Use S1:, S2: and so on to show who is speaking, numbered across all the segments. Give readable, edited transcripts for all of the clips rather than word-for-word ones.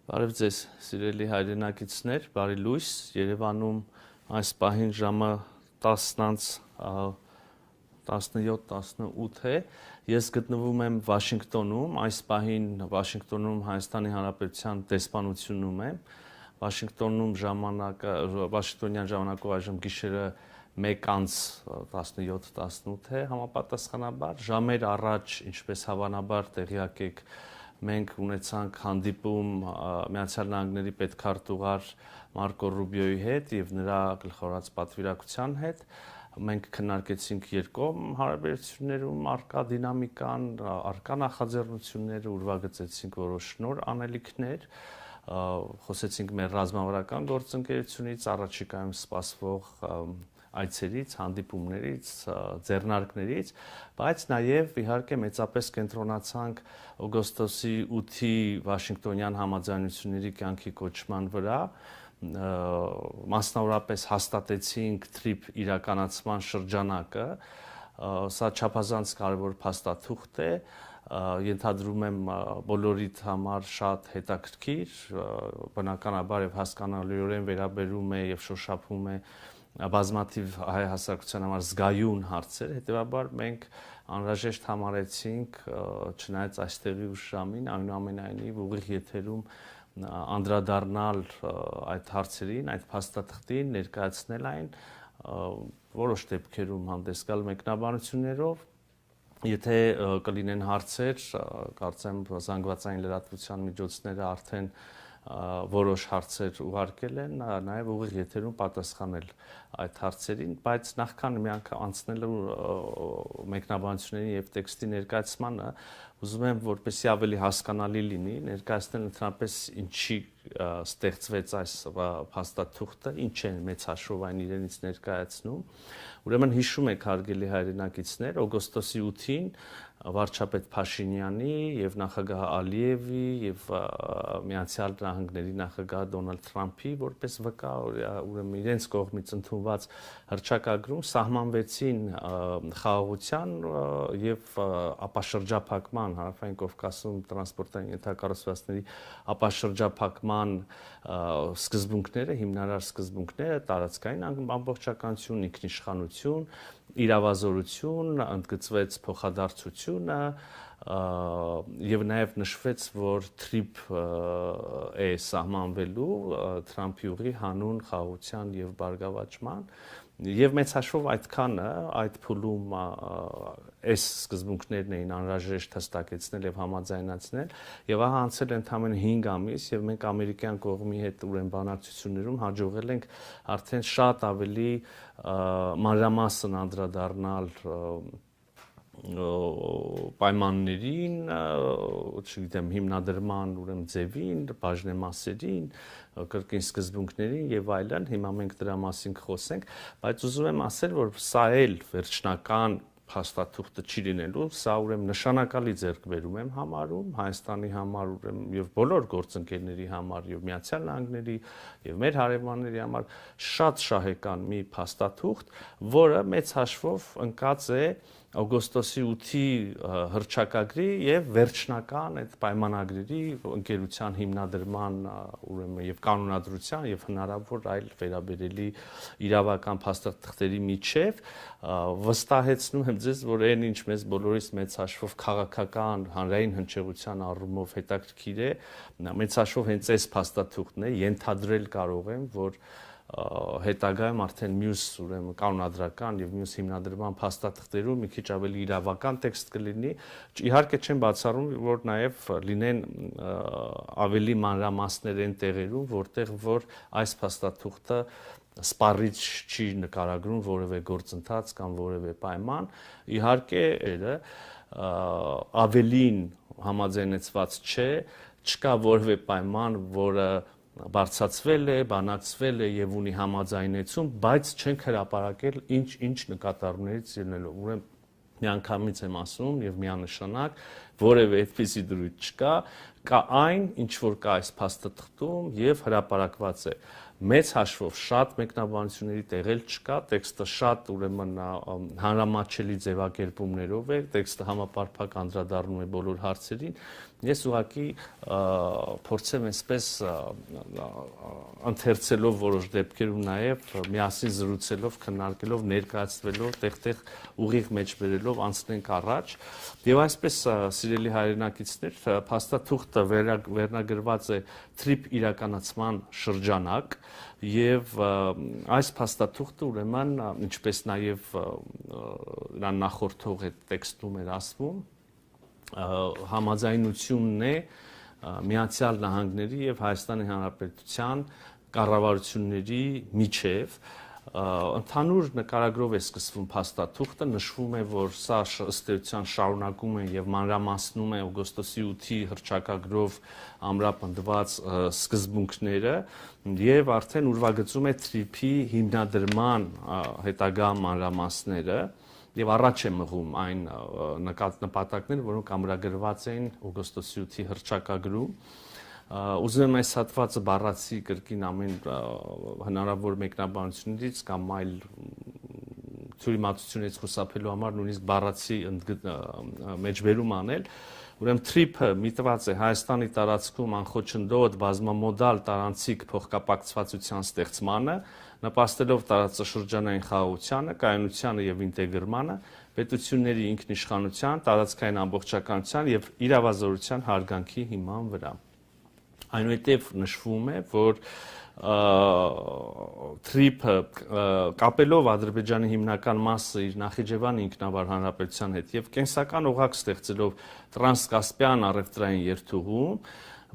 S1: Բարև ձեզ, սիրելի հայրենակիցներ, բարի լույս, Երևանում այս պահին ժամը 10:17-18 է, ես գտնվում եմ Վաշինգտոնում, այս պահին Վաշինգտոնում Հայաստանի Հանրապետության դեսպանությունում եմ, Վաշինգտոնյան ժամանակով այժմ գիշերը 1:17-18 է համապատասխանաբար, ժամեր առաջ, ինչպես հավանաբար տեղյակ եք, մենք ունեցանք հանդիպում Միացյալ Նահանգների պետքարտուղար Մարկո Ռուբիոյի հետ եւ նրա գլխավորած պատվիրակության հետ։ Մենք քննարկեցինք երկկողմ հարաբերություններում առկա դինամիկան, առկա նախաձեռնությունները, ուրվագծեցինք որոշ նոր անելիքներ, խոսեցինք մեր ռազմավարական գործընկերությունից, առաջիկայում սպասվող այցերից, հանդիպումներից, ձեռնարկներից, բայց նաև իհարկե մեծապես կենտրոնացանք օգոստոսի 8-ի Վաշինգտոնյան համաձայնությունների կյանքի կոչման վրա, մասնավորապես հաստատեցինք TRIP իրականացման շրջանակը, սա չափազանց կարևոր փաստաթուղթ է, ենթադրում եմ բոլորիդ համար շատ հետաքրքիր, բնականաբար եւ հասկանալիորեն վերաբերում է եւ շոշափում է բազմաթիվ հայ հասարակության համար զգայուն հարցեր, հետեւաբար մենք անհրաժեշտ համարեցինք, չնայած այստեղի ուշ ժամին, այնուամենայնիվ ուղիղ եթերում անդրադառնալ այդ հարցերին, այդ փաստաթղթին, ներկայացնել այն, որոշ դեպքերում հանդես գալ մեկնաբանություններով, եթե կլինեն հարցեր, կարծեմ զանգվածային լրատվության միջոցները արդեն որոշ հարցեր ուղարկել են, նաև ուղիղ եթերում պատասխանել այդ հարցերին, բայց նախքան մի անգամ անցնելու մեկնաբանությունների եւ տեքստի ներկայացմանը, ուզում եմ որպեսզի ավելի հասկանալի լինի, ներկայացնել ընդհանրապես ինչի ստեղծվեց այս փաստաթուղթը, ինչ է մեծ հաշվով այն իրենից ներկայացնում։ Ուրեմն հիշում եք հարգելի հայրենակիցներ, օգոստոսի 8-ին վարչապետ Փաշինյանի եւ նախագահ Ալիևի եւ Միացյալ Նահանգների նախագահ Դոնալդ Թրամփի որպես վկա, ուրեմն իրենց կողմից ընդունված հռչակագրում սահմանվեցին խաղաղության եւ ապաշրջափակման հարավային Կովկասում տրանսպորտային ենթակառուցվածքների ապաշրջափակման սկզբունքները, հիմնարար սկզբունքները, տարածքային ամբողջականություն, ինքնիշխանություն, իրավազորություն, ընդգծվեց փոխադարձությունը եւ նաեւ նշվեց, որ TRIP է սահմանվելու Թրամփի ուղի հանուն խաղաղության եւ բարգավաճման եւ մեծ հաշվով այդքանը այդ փուլում այս սկզբունքներն էին անհրաժեշտ հստակեցնել եւ համաձայնացնել եւ ահա անցել է ընդամենը 5 ամիս եւ մենք ամերիկյան կողմի հետ ուրեմն բանակցություններում հաջողել ենք արդեն շատ ավելի մանրամասն անդրադառնալ պայմաններին, չգիտեմ, հիմնադրման ուրեմն ձևին, բաժնեմասերին, կրկին սկզբունքներին եւ այլն, հիմա մենք դրա մասին կխոսենք, բայց ուզում եմ ասել, որ սա էլ վերջնական փաստաթուղթը չի լինելու, սա ուրեմն նշանակալի ձեռքբերում եմ համարում Հայաստանի համար ուրեմն եւ բոլոր գործընկերների համար եւ Միացյալ Նահանգների եւ մեր հարևանների համար շատ շահեկան մի փաստաթուղթ, որը մեծ հաշվով ընկած է օգոստոսի 8-ի հռչակագրի եւ վերջնական այդ պայմանագրերի ընկերության հիմնադրման ուրեմն եւ կանոնադրության եւ հնարավոր այլ վերաբերելի իրավական փաստաթղթերի միջև վստահեցնում եմ ձեզ, որ այն ինչ մեզ բոլորիս մեծ հաշվով քաղաքական հանրային հնչեղության առումով հետաքրքիր է, մեծ հաշվով հենց այս փաստաթուղթն է, ենթադրել կարող եմ, որ հետագայում արդեն մյուս ուրեմն կանոնադրական եւ մյուս հիմնադրման փաստաթղթերում մի քիչ ավելի իրավական տեքստ կլինի, իհարկե չեմ բացառում, որ նաեւ լինեն ավելի մանրամասներ են տեղերում, որտեղ որ այս փաստաթուղթը սպառիչ չի նկարագրում որևէ գործընթաց կամ որևէ պայման, իհարկե ավելին համաձայնեցված չէ, չկա որևէ պայման, որը բարձրացվել է, բանակցվել է եւ ունի համաձայնեցում, բայց չենք հրապարակել ինչ նկատառումներից ելնելով։ Ուրեմն միանգամից եմ ասում եւ միանշանակ որևէ այդպիսի դրույթ չկա, կա այն, ինչ որ կա այս փաստաթղթում եւ հրապարակված է։ Մեծ հաշվով շատ մեկնաբանությունների տեղել չկա, տեքստը շատ ուրեմն հանրամատչելի ձևակերպումներով է, տեքստը համապարփակ անդրադառնում է բոլոր հարցերին։ Ես ուղղակի փորձեմ այսպես ընթերցելով որոշ դեպքերում նաև միասին զրուցելով, քննարկելով, ներկայացնելով, տեղ-տեղ ուղիղ մեջ բերելով անցնենք առաջ։ Եվ այսպես սիրելի հայրենակիցներ, փաստաթուղթը վերնագրված է թրիփ իրականացման շրջանակ եւ այս փաստաթուղթը ուրեմն ինչպես նաև նա նախորդող այդ տեքստում էր ասվում համաձայնությունն է Միացյալ Նահանգների եւ Հայաստանի Հանրապետության կառավարությունների միջև ընդհանուր նկարագրով է սկսվում փաստաթուղթը, նշվում է, որ սա ըստ էության շարունակում է եւ մանրամասնում է օգոստոսի 8-ի հռչակագրով ամրապնդված սկզբունքները եւ արդեն ուրվագծում է թրիփի հիմնադրման հետագա մանրամասները եւ առաջ է մղում այն նպատակները, որոնք ամրագրված էին օգոստոսի 8-ի հռչակագրում։ Ուզում եմ այս հատվածը բառացի կրկին ամեն հնարավոր մեկնաբանություններից կամ այլ թյուրիմացությունից խուսափելու համար նույնիսկ բառացի մեջբերում անել։ Ուրեմն թրիփը միտված է Հայաստանի տարածքում անխոչնդոտ բազմամոդալ տարանցիկ փոխկապակցվածության ստեղծմանը, նպաստելով տարածաշրջանային խաղաղությանը, կայունությանը եւ ինտեգրմանը, պետությունների ինքնիշխանության, տարածքային ամբողջականության եւ իրավազորության հարգանքի հիման վրա։ Այնուհետև նշվում է, որ թրիփը կապելով Ադրբեջանի հիմնական մասը իր Նախիջևան ինքնավար հանրապետության հետ եւ կենսական օղակ ստեղծելով տրանսկասպյան առևտրային երթուղում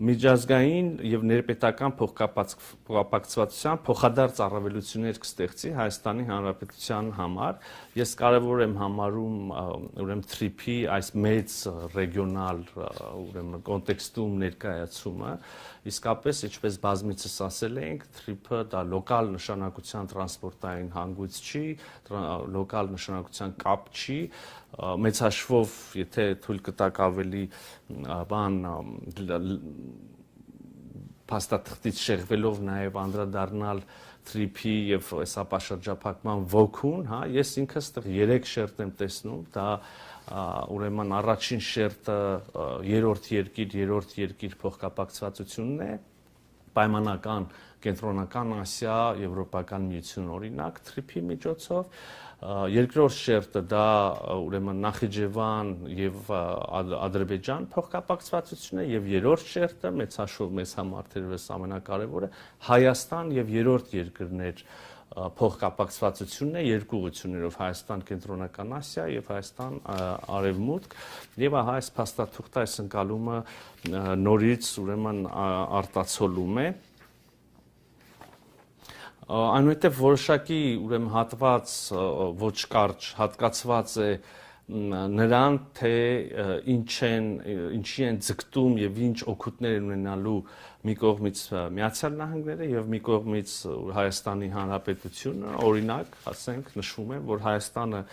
S1: միջազգային եւ ներպետական փոխկապակցվածության փոխադարձ առավելություններ կստեղծի Հայաստանի Հանրապետության համար։ Ես կարևոր եմ համարում ուրեմն թրիփի այս մեծ ռեգիոնալ ուրեմն կոնտեքստում ներկայացումը, իսկապես ինչպես բազմիցս ասել ենք, թրիփը դա լոկալ նշանակության տրանսպորտային հանգույց չի, լոկալ նշանակության կապ չի, մեծ հաշվով, եթե թույլ կտակ ավելի բան փաստաթղթից շեղվելով նաև անդրադառնալ թրիփի եւ սապաշրջափակման ոգուն, հա, ես ինքս այդտեղ 3 շերտ եմ տեսնում, դա ուրեմն առաջին շերտը երրորդ երկիր փոխկապակցվածությունն է, պայմանական կենտրոնական Ասիա, Եվրոպական միություն օրինակ թրիփի միջոցով, երկրորդ շերտը դա ուրեմն Նախիջևան եւ Ադրբեջան փոխկապակցվածությունն է եւ երրորդ շերտը մեծ հաշվով մեզ համար թերևս ամենակարևորը Հայաստան եւ երրորդ երկրներ փոխկապակցվածությունն է երկու ուղղություններով Հայաստան կենտրոնական Ասիա եւ Հայաստան արևմուտք եւ ահա այս փաստաթուղթը այս ընկալումը նորից ուրեմն արտացոլում է այնուհետև որոշակի ուրեմն հատված ոչ կարճ հատկացված է նրան թե ինչի են ձգտում եւ ինչ օգուտներ են ունենալու մի կողմից Միացյալ Նահանգները եւ մի կողմից Հայաստանի Հանրապետությունը օրինակ ասենք նշվում է որ Հայաստանը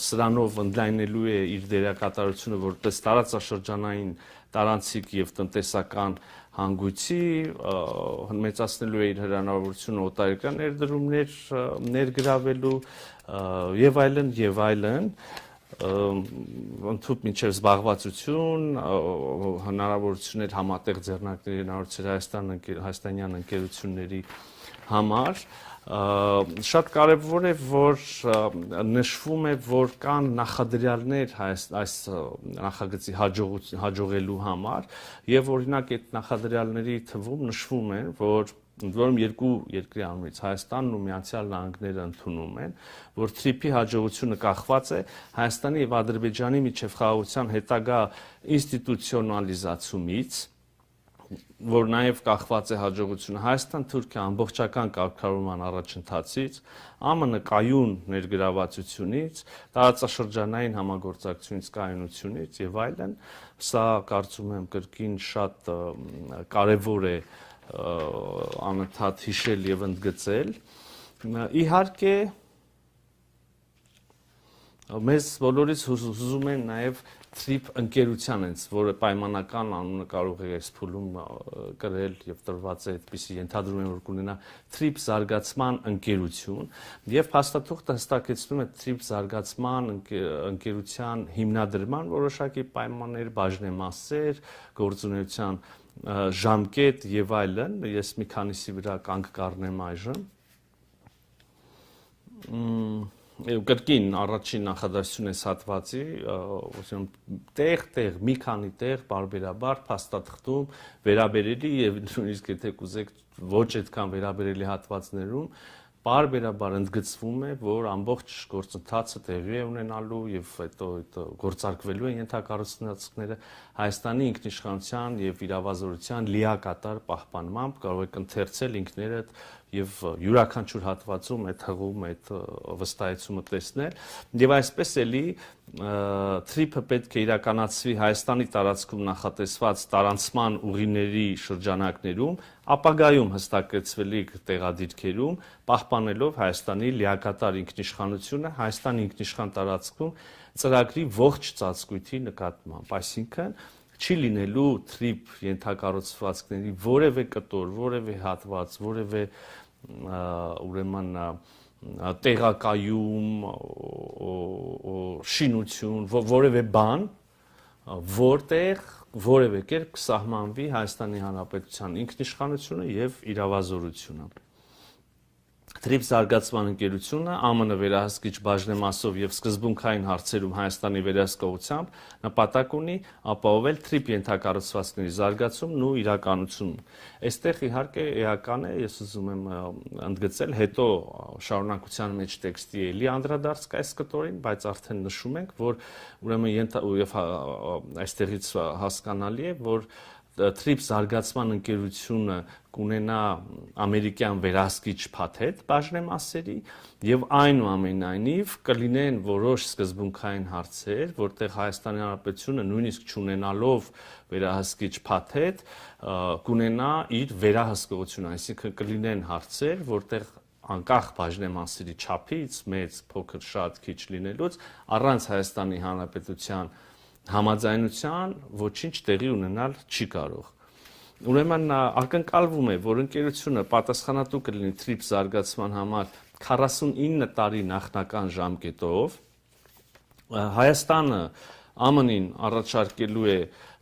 S1: սրանով ընդլայնելու է իր դերակատարությունը որպես տարածաշրջանային տարանցիկ եւ տնտեսական հանգույցի մեծացնելու է իր հնարավորությունը օտարերկրյա ներդրումներ ներգրավելու եւ այլն ընդհանուր մինչև զբաղվածություն հնարավորություններ համատեղ ձեռնարկների հնարավորություններ հայաստանյան ընկերությունների համար շատ կարևոր է որ նշվում է որ կան նախադրյալներ այս նախագծի հաջողելու համար եւ օրինակ այդ նախադրյալների թվում նշվում է որ որում երկու երկրի անունից Հայաստանն ու Միացյալ Նահանգները ընդունում են, որ թրիփի հաջողությունը կախված է Հայաստանի եւ Ադրբեջանի միջև խաղաղության հետագա ինստիտուցիոնալիզացումից, որ նաեւ կախված է հաջողությունը Հայաստան-Թուրքիա ամբողջական կարգավորման առաջընթացից, ԱՄՆ կայուն ներգրավվածությունից, տարածաշրջանային համագործակցությունից, կայունությունից եւ այլն, սա կարծում եմ կրկին շատ կարեւոր է անընդհատ հիշել եւ ընդգծել իհարկե Մեզ բոլորից հուզում են նաև TRIP ընկերության հենց, որը պայմանական անունը կարող է այս փուլում կրել եւ տրված է այդպիսի ենթադրում են որ կունենա TRIP զարգացման ընկերություն եւ փաստաթուղթը հստակեցնում է TRIP զարգացման ընկերության հիմնադրման որոշակի պայմաններ, բաժնեմասեր, գործունեության ժամկետ եւ այլն, ես մի քանիսի վրա կանգ կառնեմ այժմ կրկին առաջին նախադասություն է հատվածի, տեղ, մի քանի տեղ բարբերաբար փաստաթղթում վերաբերելի եւ նույնիսկ եթե կուզեք ոչ այդքան վերաբերելի հատվածներում բարբերաբար ընդգծվում է, որ ամբողջ գործընթացը տեղի է ունենալու եւ հետո գործարկվելու են ենթակառուցվածքները Հայաստանի ինքնիշխանության եւ իրավազորության լիակատար պահպանմամբ կարող եք ընթերցել ինքներդ եւ յուրաքանչյուր հատվածում այդ հղում այդ վստահեցումը տեսնել եւ այսպես էլի TRIP-ը պետք է իրականացվի Հայաստանի տարածքում նախատեսված տարանցման ուղիների շրջանակներում ապագայում հստակեցվելիք տեղադիրքերում պահպանելով Հայաստանի լիակատար ինքնիշխանությունը Հայաստանի ինքնիշխան տարածքում ծրագրի ողջ ծածկույթի նկատմամբ այսինքն չի լինելու TRIP ենթակառուցվածքների որևէ կտոր, որևէ հատված, որևէ ուրեմն տեղակայում, շինություն, որևէ բան, որտեղ որևէ կերպ կսահմանվի Հայաստանի Հանրապետության ինքնիշխանությունը եւ իրավազորությունը։ TRIP զարգացման ընկերությունը ԱՄՆ վերահսկիչ բաժնեմասով եւ սկզբունքային հարցերում Հայաստանի վերահսկողությամբ նպատակ ունի ապահովել TRIP ենթակառուցվածքների զարգացումն ու իրականությունն։ Այստեղ իհարկե էական է, ես ուզում եմ ընդգծել, հետո շարունակության մեջ տեքստի էլի անդրադարձ կա այս կտորին, բայց արդեն նշում ենք, որ ուրեմն եւ այստեղից հասկանալի է, որ TRIP զարգացման ընկերությունը կունենա ամերիկյան վերահսկիչ փաթեթ բաժնեմասերի եւ այնուամենայնիվ կլինեն որոշ սկզբունքային հարցեր, որտեղ Հայաստանի Հանրապետությունը նույնիսկ չունենալով վերահսկիչ փաթեթ կունենա իր վերահսկողությունը, այսինքն կլինեն հարցեր, որտեղ անկախ բաժնեմասերի չափից, մեծ, փոքր, շատ, քիչ լինելուց առանց Հայաստանի Հանրապետության համաձայնության ոչինչ տեղի ունենալ չի կարող։ Ուրեմն ակնկալվում է, որ ընկերությունը պատասխանատու կլինի TRIP զարգացման համար 49 տարի նախնական ժամկետով։ Հայաստանը ԱՄՆ-ին առաջարկելու է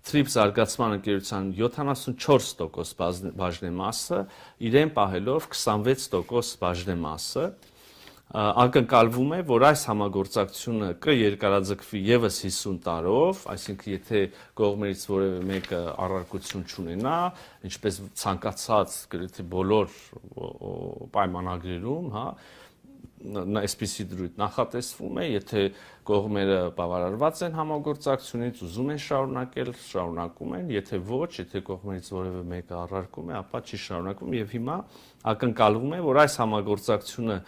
S1: TRIP զարգացման ընկերության 74% բաժնեմասը, իրեն պահելով 26% բաժնեմասը։ Ակնկալվում է, որ այս համագործակցությունը կերկարաձգվի եւս 50 տարով, այսինքն եթե կողմերից որևէ մեկը առարկություն չունենա, ինչպես ցանկացած գրեթե բոլոր պայմանագրերում, հա, այսպիսի դրույթ նախատեսվում է, եթե կողմերը բավարարված են համագործակցությունից, ուզում են շարունակել, շարունակում են, եթե ոչ, եթե կողմերից որևէ մեկը առարկում է, ապա չի շարունակում եւ հիմա ակնկալվում է, որ այս համագործակցությունը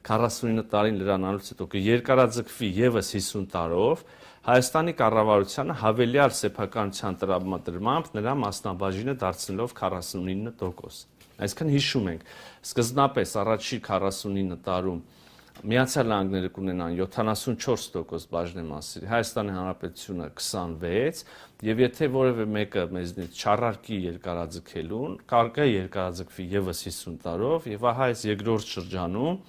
S1: 49 տարին լրանալուց հետո կերկարաձգվի եւս 50 տարով Հայաստանի կառավարությանը հավելյալ սեփականության տրամադրմամբ նրա մասնաբաժինը դարձնելով 49%։ Այսինքն հիշում ենք, սկզբնապես առաջի 49 տարում Միացյալ Նահանգները կունենան 74% բաժնեմասերի, Հայաստանի Հանրապետությունը 26%, եւ եթե որևէ մեկը մեզնից չառարկի երկարաձգելուն, կարող է երկարաձգվի եւս 50 տարով եւ ահա այս երկրորդ շրջանում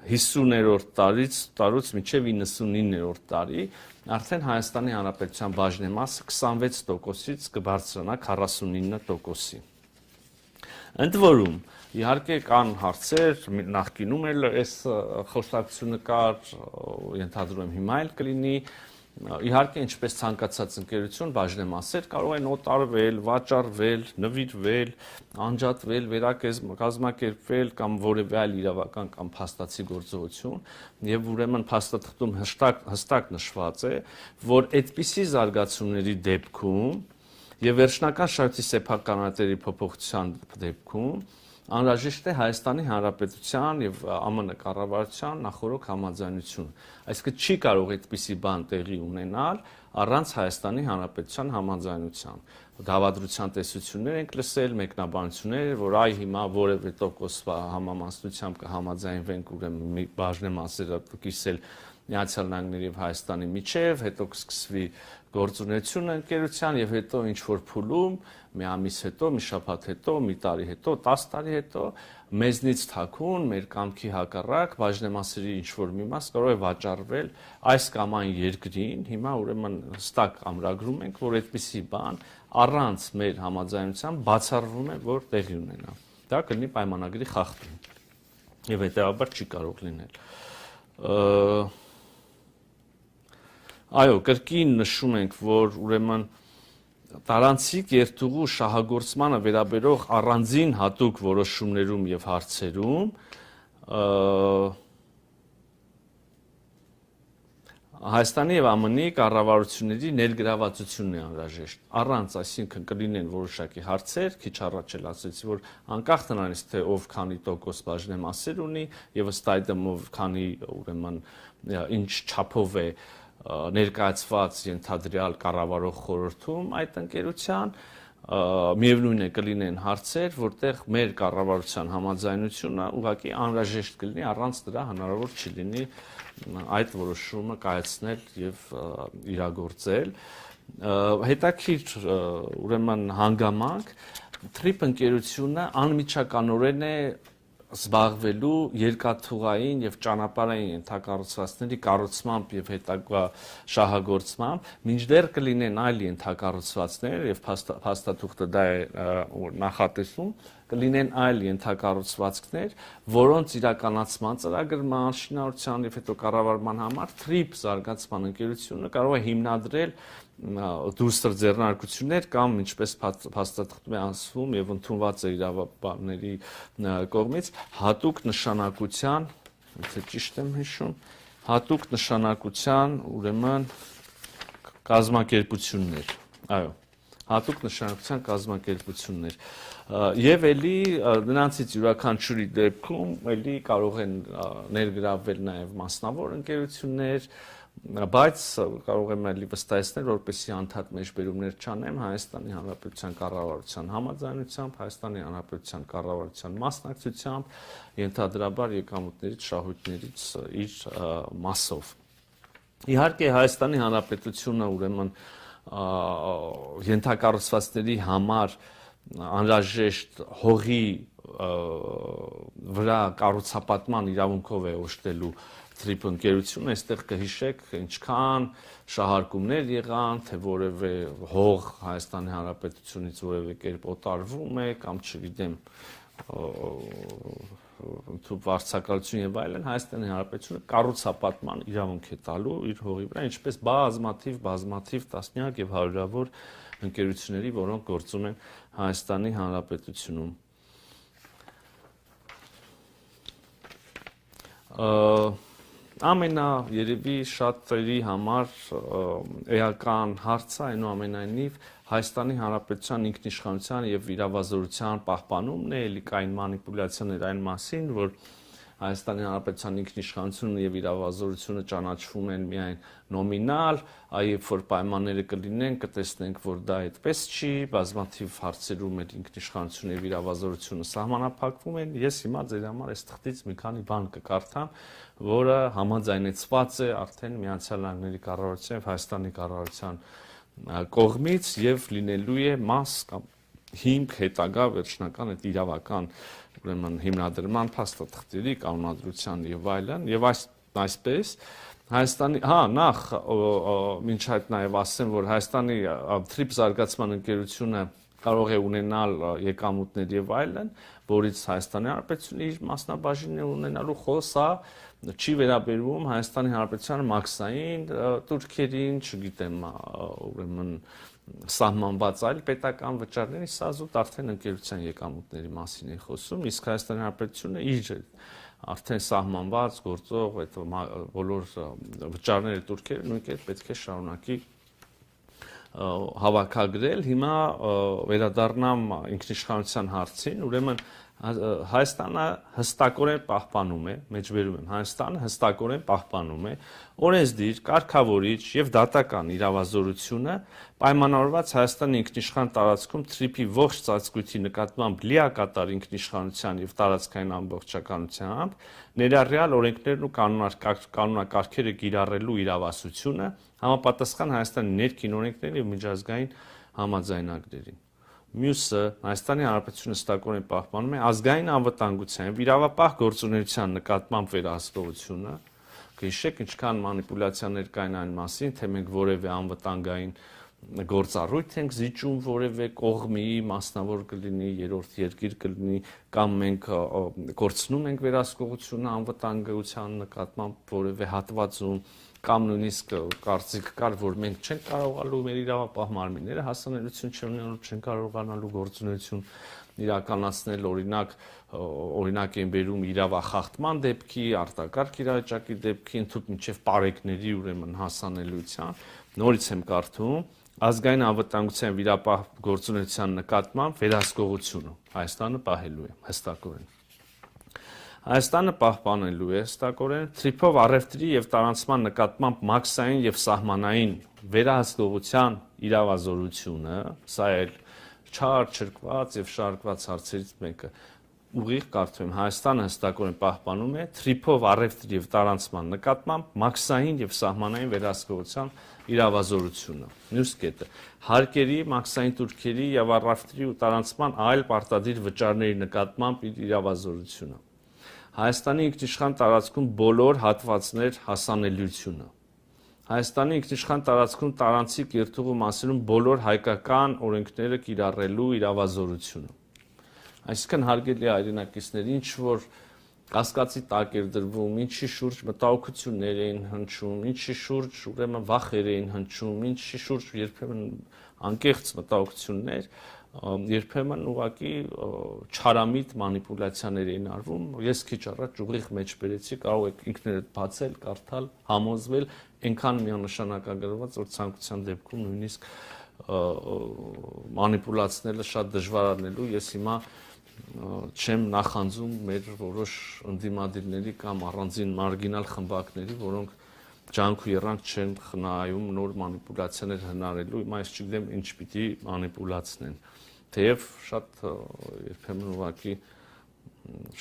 S1: 50-րդ տարուց մինչև 99-րդ տարի արդեն Հայաստանի Հանրապետության բաժնեմասը 26%-ից կբարձրանա 49%-ի։ Ընդ որում, իհարկե կան հարցեր, նախկինում էլ այս խոսակցությունը կար, ենթադրում եմ հիմա էլ կլինի, իհարկե ինչպես ցանկացած ընկերություն բաժնեմասեր կարող են օտարվել, վաճառվել, նվիրվել, անջատվել, վերակազմակերպվել կամ որևէ այլ իրավական կամ փաստացի գործողություն եւ ուրեմն փաստաթղթում հստակ նշված է, որ այդպիսի զարգացումների դեպքում եւ վերջնական շարքի սեփականատերի փոփոխության դեպքում անհրաժեշտ է Հայաստանի Հանրապետության եւ ԱՄՆ կառավարության նախորոք համաձայնություն։ Այսինքն չի կարող այդպիսի բան տեղի ունենալ առանց Հայաստանի Հանրապետության համաձայնության։ Դավադրության տեսություններ ենք լսել, մեկնաբանություններ, որ այ հիմա որևէ տոկոս համամասնությամբ կհամաձայնվենք ուրեմն բաժնեմասերը կիսել Միացյալ Նահանգների եւ Հայաստանի միջև, հետո կսկսվի գործունեությունը ընկերության եւ հետո ինչ որ փուլում մի ամիս հետո, մի շաբաթ հետո, մի տարի հետո, 10 տարի հետո մեզնից թաքուն մեր կամքի հակառակ բաժնեմասերի ինչ որ մի մաս կարող է վաճառվել այս կամ այն երկրին։ Հիմա ուրեմն հստակ ամրագրում ենք, որ այդպիսի բան առանց մեր համաձայնության բացառվում է, որ տեղի ունենա։ Դա կլինի պայմանագրի խախտում եւ հետեւաբար չի կարող լինել։ Այո, կրկին նշում ենք, որ ուրեմն տարանցիկ երթուղու շահագործմանը վերաբերող առանձին հատուկ որոշումներում եւ հարցերում Հայաստանի եւ ԱՄՆ-ի կառավարությունների ներգրավվածությունն է անհրաժեշտ։ Առանց, այսինքն կլինեն որոշակի հարցեր, քիչ առաջ էլ ասացի, որ անկախ նրանից թե ով քանի տոկոս բաժնեմասեր ունի եւ ըստ այդմ ով քանի ուրեմն ինչ չափով է ներկայացված ենթադրյալ կառավարող խորհրդում այդ ընկերության միևնույն է կլինեն հարցեր, որտեղ մեր կառավարության համաձայնությունը ուղղակի անհրաժեշտ կլինի, առանց դրա հնարավոր չի լինի այդ որոշումը կայացնել եւ իրագործել։ Հետաքրքիր ուրեմն հանգամանք TRIP ընկերությունը անմիջականորեն է զբաղվելու երկաթուղային եւ ճանապարհային ենթակառուցվածքների կառուցմամբ եւ հետագա շահագործմամբ, մինչդեռ կլինեն այլ ենթակառուցվածքներ եւ փաստաթուղթը դա է նախատեսում, կլինեն այլ ենթակառուցվածքներ, որոնց իրականացման ծրագրման, շինարարության եւ հետո կառավարման համար TRIP զարգացման ընկերությունը կարող է հիմնադրել դուրսր ձեռնարկություններ կամ ինչպես փաստաթղթում է ասվում եւ ընդունված է իրավաբանների կողմից հատուկ նշանակության, եթե ճիշտ եմ հիշում, հատուկ նշանակության ուրեմն կազմակերպություններ, այո, հատուկ նշանակության կազմակերպություններ եւ էլի նրանցից յուրաքանչյուրի դեպքում էլի կարող են ներգրավվել նաեւ մասնավոր ընկերություններ, բայց կարող եմ էլի վստահեցնել, որպեսզի անդադ մեջբերումներ չանեմ Հայաստանի Հանրապետության կառավարության համաձայնությամբ, Հայաստանի Հանրապետության կառավարության մասնակցությամբ, ենթադրաբար եկամուտներից, շահույթներից իր մասով։ Իհարկե Հայաստանի Հանրապետությունը ուրեմն ենթակառուցվածքների համար անհրաժեշտ հողի վրա կառուցապատման իրավունքով է օժտելու TRIP ընկերությունը, այստեղ կհիշեք ինչքան շահարկումներ եղան, թե որևէ հող Հայաստանի Հանրապետությունից որևէ կերպ օտարվում է կամ չգիտեմ վարձակալություն եւ այլն, Հայաստանի Հանրապետությունը կառուցապատման իրավունք է տալու իր հողի վրա, ինչպես բազմաթիվ տասնյակ եւ հարյուրավոր ընկերությունների, որոնք գործում են Հայաստանի Հանրապետությունում։ Ամենա երևի շատերի համար էական հարցը այնուամենայնիվ Հայաստանի Հանրապետության ինքնիշխանության եւ իրավազորության պահպանումն է, ելի կային մանիպուլյացիաներ այն մասին, որ Հայաստանի Հանրապետության ինքնիշխանությունը եւ իրավազորությունը ճանաչվում են միայն նոմինալ, այբ որ պայմանները կլինեն, կտեսնենք, որ դա այդպես չի, բազմաթիվ հարցերում այդ ինքնիշխանությունը եւ իրավազորությունը սահմանափակվում են։ Ես հիմա ձեր համար այս թղթից մի քանի բան կկարդամ, որը համաձայնեցված է արդեն Միացյալ Նահանգների կառավարության եւ Հայաստանի կառավարության կողմից եւ լինելու է մաս կամ հիմք հետագա վերջնական այդ իրավական ուրեմն հիմնադրման փաստաթղթերի կանոնադրության եւ այլն եւ այսպես Հայաստանի նախ մինչ այդ նաեւ ասեմ որ Հայաստանի TRIP զարգացման ընկերությունը կարող է ունենալ եկամուտներ եւ այլն, որից Հայաստանի Հանրապետությունը իր մասնաբաժինն է ունենալու խոսա չի վերաբերվում Հայաստանի Հանրապետության մաքսային турքերին, չգիտեմ, ուրեմն սահմանված այլ պետական վճարների, սա զուտ արդեն ընկերության եկամուտների մասին է խոսում, իսկ Հայաստանի Հանրապետությունը իր արդեն սահմանված գործող այդ բոլոր վճարները турքերը նույն կերպ պետք է շարունակի հավաքագրել, հիմա վերադառնամ ինքնիշխանության հարցին, ուրեմն Հայաստանը հստակորեն պահպանում է, մեջբերում եմ, Հայաստանը հստակորեն պահպանում է օրենսդիր, կարգավորիչ եւ դատական իրավազորությունը պայմանավորված Հայաստանի ինքնիշխան տարածքում թրիփի ողջ ծածկույթի նկատմամբ լիակատար ինքնիշխանության եւ տարածքային ամբողջականությամբ ներառյալ օրենքներն ու կանոնակարգերը կիրառելու իրավասությունը համապատասխան Հայաստանի ներքին օրենքներին եւ միջազգային համաձայնագրերին։ Մյուսը Հայաստանի Հանրապետությունը հստակորեն պահպանում է ազգային անվտանգության եւ իրավապահ գործունեության նկատմամբ վերահսկողությունը։ Գիշեք ինչքան մանիպուլյացիաներ կային այն մասին, թե մենք որևէ անվտանգային գործառույթ ենք զիջում որևէ կողմի, մասնավոր կլինի, երրորդ երկիր կլինի, կամ մենք կորցնում ենք վերահսկողությունը անվտանգության նկատմամբ որևէ հատվածում, կամ նույնիսկ կարծիք կար, որ մենք չենք կարողանալու մեր իրավապահ մարմինները հասանելիություն չունենալու, չեն կարողանալու գործունեություն իրականացնել, օրինակ են բերում իրավախախտման դեպքի, արտակարգ իրավիճակի դեպքի, ընդհանուր մինչև պարեկների ուրեմն հասանելիության, նորից եմ կարդում, ազգային անվտանգության վիրապահ գործունեության նկատմամբ վերահսկողությունը Հայաստանը պահելու է հստակորեն։ Հայաստանը պահպանելու է հստակորեն թրիփով առևտրի եւ տարանցման նկատմամբ մաքսային եւ սահմանային վերահսկողության իրավազորությունը, սա էլ չար, չրկված եւ շարքված հարցերից մեկը ուղիղ կարդում եմ Հայաստանը հստակորեն պահպանում է թրիփով առևտրի եւ տարանցման նկատմամբ մաքսային եւ սահմանային վերահսկողության իրավազորությունը։ Մյուս կետը հարկերի, մաքսային տուրքերի եւ առևտրի ու տարանցման այլ պարտադիր վճարների նկատմամբ իրավազորությունը։ Հայաստանի ինքնիշխան տարածքում բոլոր հատվածներ հասանելիությունը։ Հայաստանի ինքնիշխան տարածքում տարանցիկ երթուղու մասերում բոլոր հայկական օրենքները կիրառելու իրավազորությունը։ Այսինքն հարգելի հայրենակիցներ, ինչ որ կասկածի տակ էր դրվում, ինչի շուրջ մտահոգություններ էին հնչում, ինչի շուրջ ուրեմն վախեր էին հնչում, ինչի շուրջ երբեմն անկեղծ մտահոգություններ, երբեմն ուղղակի չարամիտ մանիպուլյացիաներ էին արվում։ Ես քիչ առաջ ուղիղ մեջ բերեցի, կարող եք ինքներդ բացել, կարդալ, համոզվել, այնքան միանշանակագրված, որ ցանկության դեպքում նույնիսկ մանիպուլացնելը շատ դժվար անելու։ Ես հիմա չեմ նախանձում մեր որոշ ընդդիմադիրների կամ առանձին մարգինալ խմբակների, որոնք ջանք ու երանք չեն խնայում նոր մանիպուլյացիաներ հնարելու, հիմա ես չգիտեմ ինչ պիտի մանիպուլացնեն, թեև շատ երբեմն ուղղակի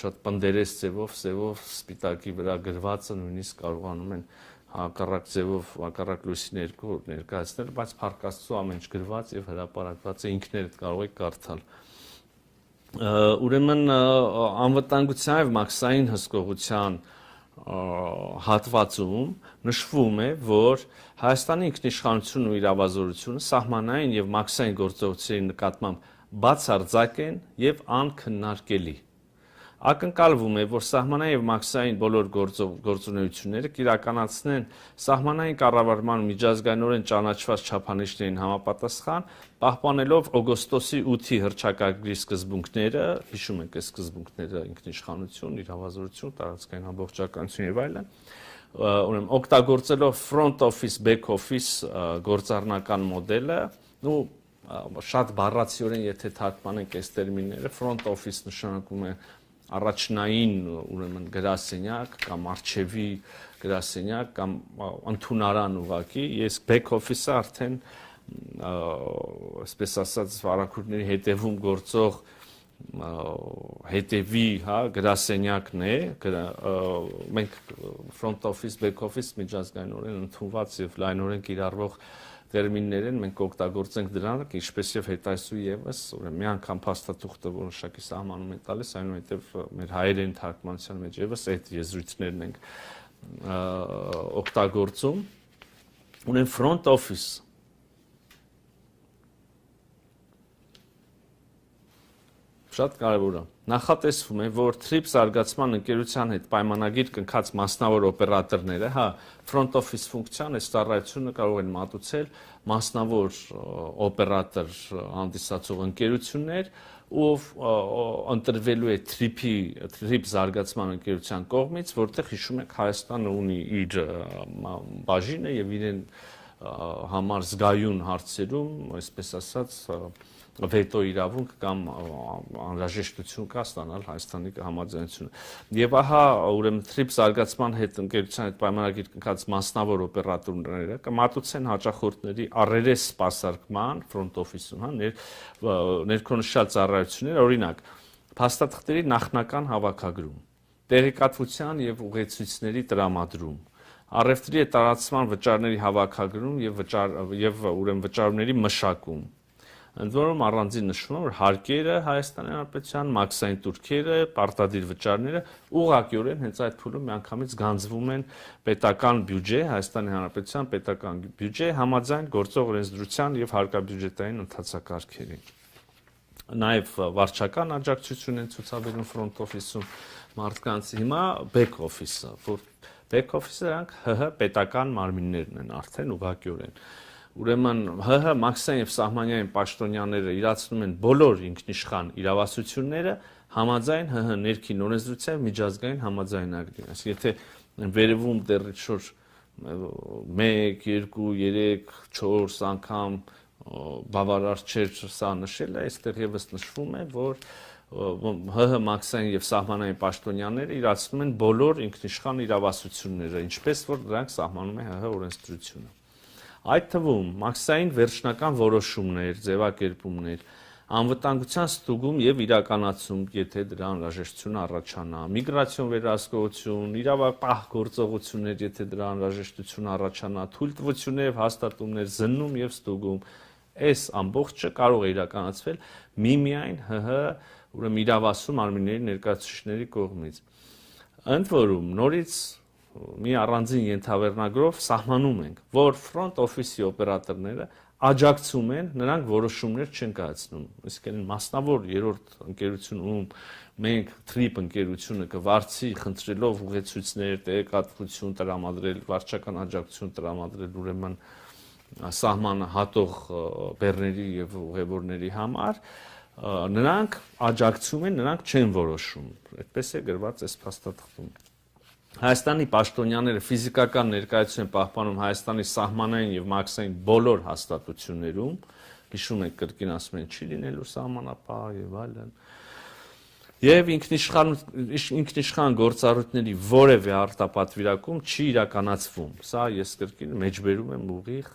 S1: շատ պնդերես ձևով սպիտակի վրա գրվածը նույնիսկ կարողանում են հակառակ ձևով, հակառակ լույսի ներքո ներկայացնել, բայց փառք Աստծո ամեն ինչ գրված եւ հրապարակված է, ինքներդ կարող եք կարդալ։ Ուրեմն անվտանգության եւ մաքսային հսկողության հատվածում նշվում է, որ Հայաստանի ինքնիշխանությունն ու իրավազորությունը սահմանային եւ մաքսային գործողությունների նկատմամբ բացարձակ են եւ անքննարկելի։ Ակնկալվում է, որ սահմանային եւ մաքսային բոլոր գործունեությունները կիրականացնեն սահմանային կառավարման միջազգայինորեն ճանաչված չափանիշներին համապատասխան, պահպանելով օգոստոսի 8-ի հռչակագրի սկզբունքները, հիշում եք այս սկզբունքները՝ ինքնիշխանություն, իրավազորություն, տարածքային ամբողջականություն եւ այլն, ուրեմն օգտագործելով front office, back office գործառնական մոդելը, շատ բառացիորեն եթե թարգմանենք այս տերմինները, front office նշանակում է առաջնային ուրեմն գրասենյակ կամ արխիվի գրասենյակ կամ ընդունարան ուղակի, ես back office-ը արդեն այսպես ասած վարակուրների հետևում գործող հետևի, գրասենյակն է, մենք front office, back office միջազգայինորեն ընդունված եւ լայնորեն կիրառվող տերմիններ են, մենք օգտագործենք դրանք, ինչպես եւ հետայսու եւս, ուրեմն մի անգամ փաստաթուղթը որոշակի սահմանում է տալիս, այնուհետեւ մեր հայերեն թարգմանության մեջ եւս այդ եզրույթներն ենք օգտագործում։ Ուրեմն front office շատ կարևոր է։ Նախատեսվում է, որ TRIP զարգացման ընկերության հետ պայմանագիր կնքած մասնավոր օպերատորները, front office ֆունկցիան այս ծառայությունը կարող են մատուցել մասնավոր օպերատոր հանդիսացող ընկերություններ, ով ընտրվելու է TRIP զարգացման ընկերության կողմից, որտեղ հիշում եք Հայաստանը ունի իր բաժինը եւ իրեն համար զգայուն հարցերում, այսպես ասած, վետո իրավունք կամ անհրաժեշտություն կա ստանալ Հայաստանի համաձայնությունը։ Եվ ահա ուրեմն TRIPS զարգացման հետ ընկերության հետ պայմանագիր կնքած մասնավոր օպերատորները կմատուցեն հաճախորդների առերես սպասարկման front office-ում, ներքոնշյալ ծառայություններ, օրինակ, փաստաթղթերի նախնական հավաքագրում, տեղեկատվության եւ ուղեցույցների տրամադրում, առևտրի տարածման վճարների հավաքագրում եւ ուրեմն վճարումների մշակում։ Ընդ որում առանձին նշվում է, որ հարկերը Հայաստանի Հանրապետության, մաքսային տուրքերը, պարտադիր վճարները ուղղակիորեն հենց այդ փուլում միանգամից գանձվում են պետական բյուջե, Հայաստանի Հանրապետության պետական բյուջե համաձայն գործող օրենսդրության եւ հարկաբյուջետային ընթացակարգերի։ Նաեւ վարչական աջակցություն են ցուցաբերում front office-ում մարդկանց, հիմա back office-ը, որ back office-ը դրանք ՀՀ պետական մարմիններն են արդեն ուղղակիորեն։ Ուրեմն ՀՀ մաքսային եւ սահմանային պաշտոնյաները իրացնում են բոլոր ինքնիշխան իրավասությունները համաձայն ՀՀ ներքին օրենսդրության եւ միջազգային համաձայնագրին։ Այսինքն եթե վերևում դեռ շուտ 1, 2, 3, 4 անգամ բավարար չէր սա նշելը, այստեղ եւս նշվում է, որ ՀՀ մաքսային եւ սահմանային պաշտոնյաները իրացնում են բոլոր ինքնիշխան իրավասությունները, ինչպես որ դրանք սահմանում է ՀՀ օրենսդրությունը։ Այդ թվում մաքսային վերջնական որոշումներ, ձևակերպումներ, անվտանգության ստուգում եւ իրականացում, եթե դրա անհրաժեշտություն առաջանա, միգրացիոն վերահսկողություն, իրավապահ գործողություններ, եթե դրա անհրաժեշտություն առաջանա, թույլտվություններ եւ հաստատումներ, զննում եւ ստուգում, այս ամբողջը կարող է իրականացվել միմիայն ՀՀ ուրեմն իրավասու մարմինների ներկայացուցիչների կողմից։ Ընդ որում նորից մի առանձին ենթավերնագրով սահմանում ենք, որ front office-ի օպերատորները աջակցում են, նրանք որոշումներ չեն կայացնում։ Այսինքն մասնավոր երրորդ ընկերությունում մենք TRIP ընկերությունը կվարձի խնդրելով ուղեցույցներ, տեղեկատվություն տրամադրել, վարչական աջակցություն տրամադրել ուրեմն սահմանը հատող բեռների եւ ուղևորների համար, նրանք աջակցում են, նրանք չեն որոշում։ Այդպես է գրված այս փաստաթղթում։ Հայաստանի պաշտոնյաները ֆիզիկական ներկայություն են պահպանում Հայաստանի սահմանային եւ մաքսային բոլոր հաստատություններում, հիշում եք կրկին ասում են չի լինելու սահմանապահ եւ այլն։ Եվ ինքնիշխան գործառույթների որևէ արտապատվիրակում չի իրականացվում։ Սա ես կրկին մեջբերում եմ ուղիղ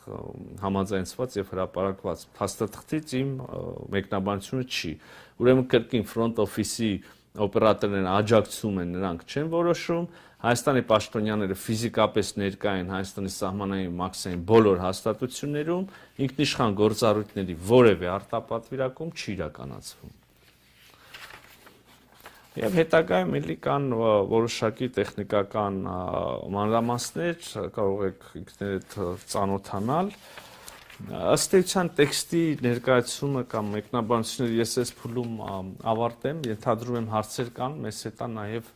S1: համաձայնված եւ հրապարակված փաստաթղթից իմ մեկնաբանությունը չի։ Ուրեմն կրկին front office-ի օպերատորները աջակցում են, նրանք չեն որոշում, Հայաստանի պաշտոնյաները ֆիզիկապես ներկա են Հայաստանի սահմանային մաքսային բոլոր հաստատություններում, ինքնիշխան գործառույթների որևէ արտապատվիրակում չի իրականացվում։ Եվ հետագայում էլի կան որոշակի տեխնիկական մանրամասներ, կարող եք ինքներդ ծանոթանալ։ Ըստ էության տեքստի ներկայացումը կամ մեկնաբանությունները ես այս փուլում ավարտեմ, ենթադրում եմ հարցեր կան, մեզ հետա նաև